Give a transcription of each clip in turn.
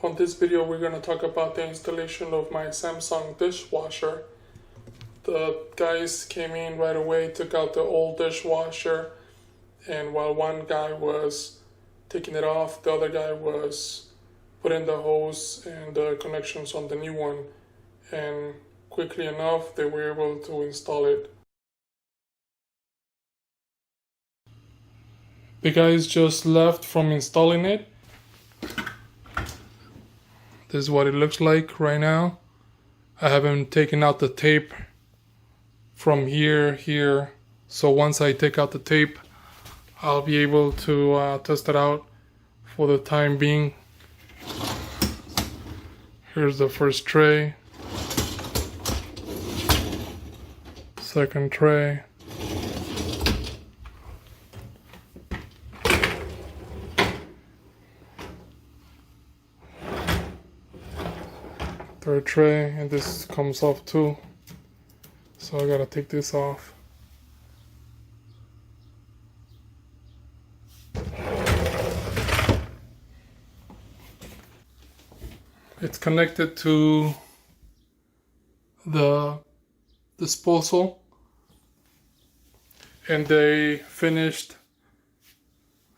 On this video we're going to talk about the installation of my Samsung dishwasher. The guys came in right away, took out the old dishwasher, and while one guy was taking it off, the other guy was putting the hose and the connections on the new one, and quickly enough they were able to install it. The guys just left from installing it. This is what it looks like right now. I haven't taken out the tape from here. So once I take out the tape, I'll be able to test it out for the time being. Here's the first tray. Second tray. Third tray, and this comes off too, so I gotta take this off. It's connected to the disposal, and they finished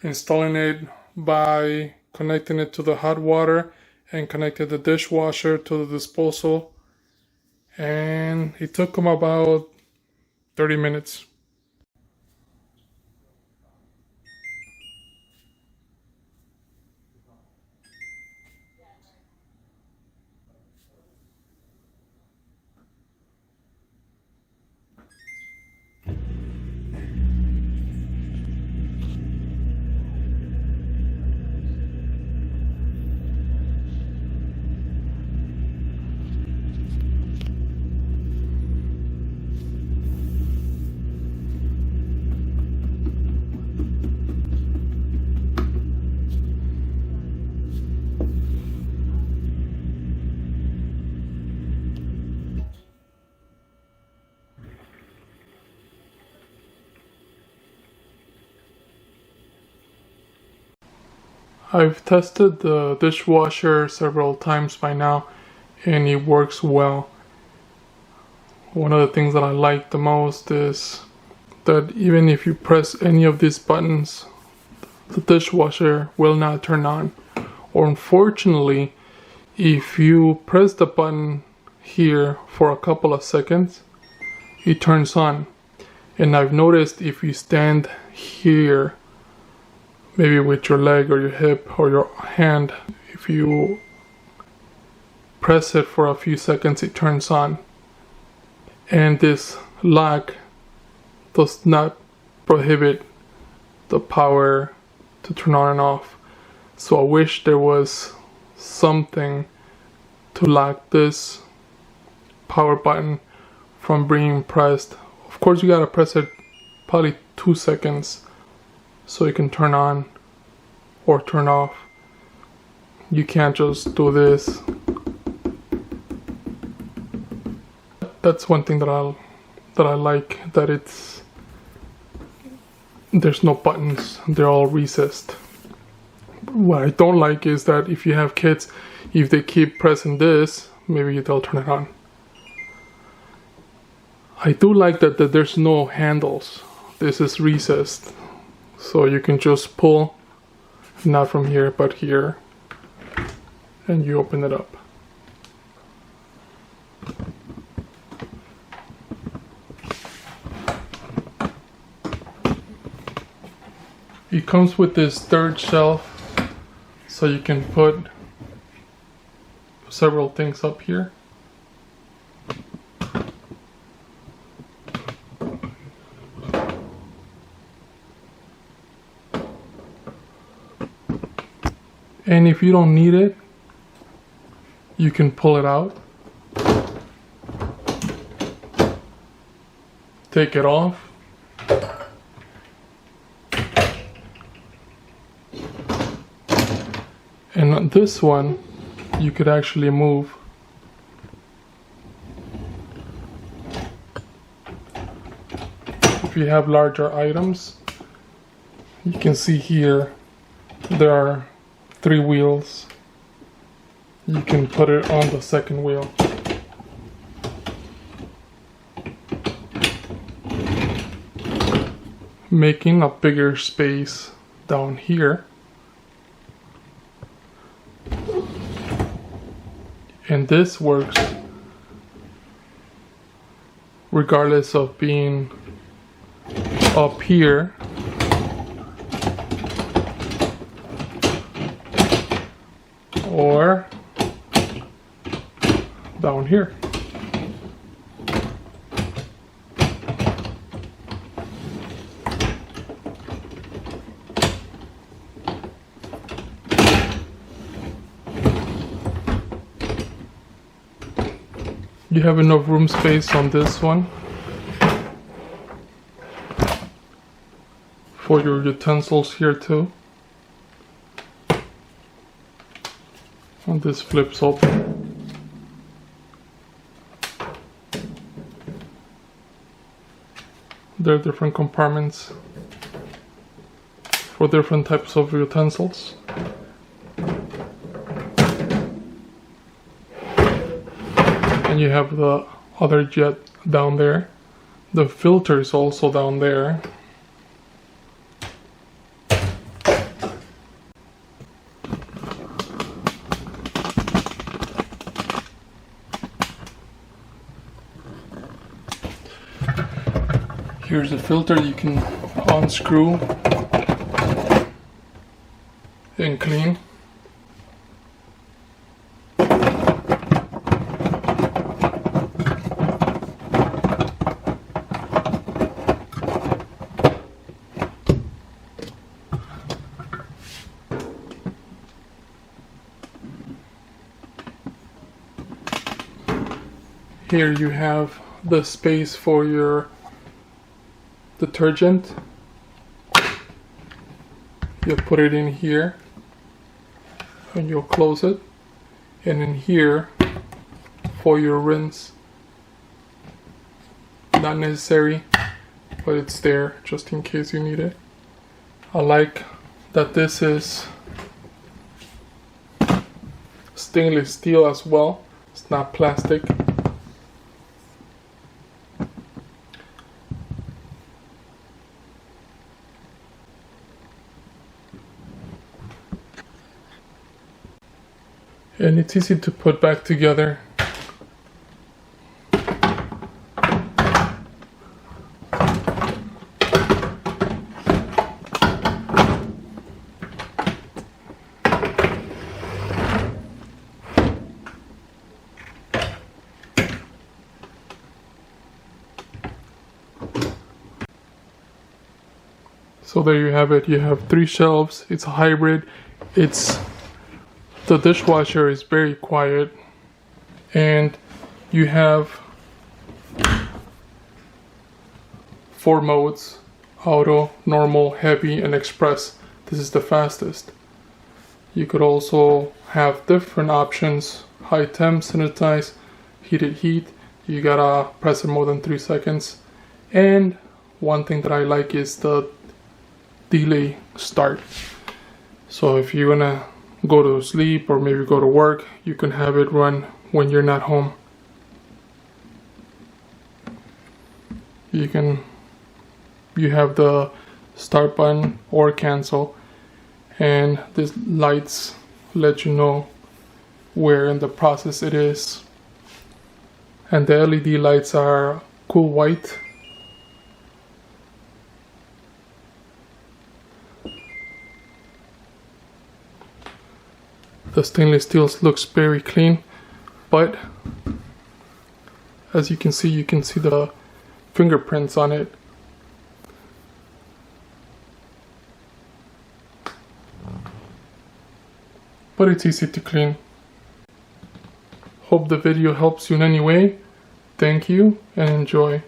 installing it by connecting it to the hot water and connected the dishwasher to the disposal, and it took them about 30 minutes. I've tested the dishwasher several times by now, and it works well. One of the things that I like the most is that even if you press any of these buttons, the dishwasher will not turn on. Or unfortunately, if you press the button here for a couple of seconds, it turns on. And I've noticed if you stand here, maybe with your leg or your hip or your hand, if you press it for a few seconds, it turns on. And this lock does not prohibit the power to turn on and off. So I wish there was something to lock this power button from being pressed. Of course, you gotta press it probably 2 seconds so it can turn on or turn off. You can't just do this. That's one thing that I like, that there's no buttons, they're all recessed. What I don't like is that if you have kids, if they keep pressing this, maybe they'll turn it on. I do like that there's no handles. This is recessed, so you can just pull, not from here but here, and you open it up. It comes with this third shelf, so you can put several things up here. And if you don't need it, you can pull it out, take it off, and on this one you could actually move. If you have larger items, you can see here there are 3 wheels, you can put it on the second wheel. Making a bigger space down here. And this works regardless of being up here or down here. You have enough room space on this one for your utensils here too. And this flips open. There are different compartments for different types of utensils. And you have the other jet down there. The filter is also down there. Here's the filter you can unscrew and clean. Here you have the space for your detergent. You'll put it in here and you'll close it, and in here for your rinse. Not necessary, but it's there just in case you need it. I like that this is stainless steel as well. It's not plastic. And it's easy to put back together. So there you have it. You have 3 shelves. It's a hybrid. The dishwasher is very quiet, and you have 4 modes: auto, normal, heavy, and express. This is the fastest. You could also have different options: high temp, sanitize, heated heat. You gotta press it more than 3 seconds. And one thing that I like is the delay start. So if you wanna go to sleep or maybe go to work, you can have it run when you're not home. You have the start button or cancel, and these lights let you know where in the process it is. And the LED lights are cool white. The stainless steel looks very clean, but as you can see the fingerprints on it. But it's easy to clean. Hope the video helps you in any way. Thank you and enjoy.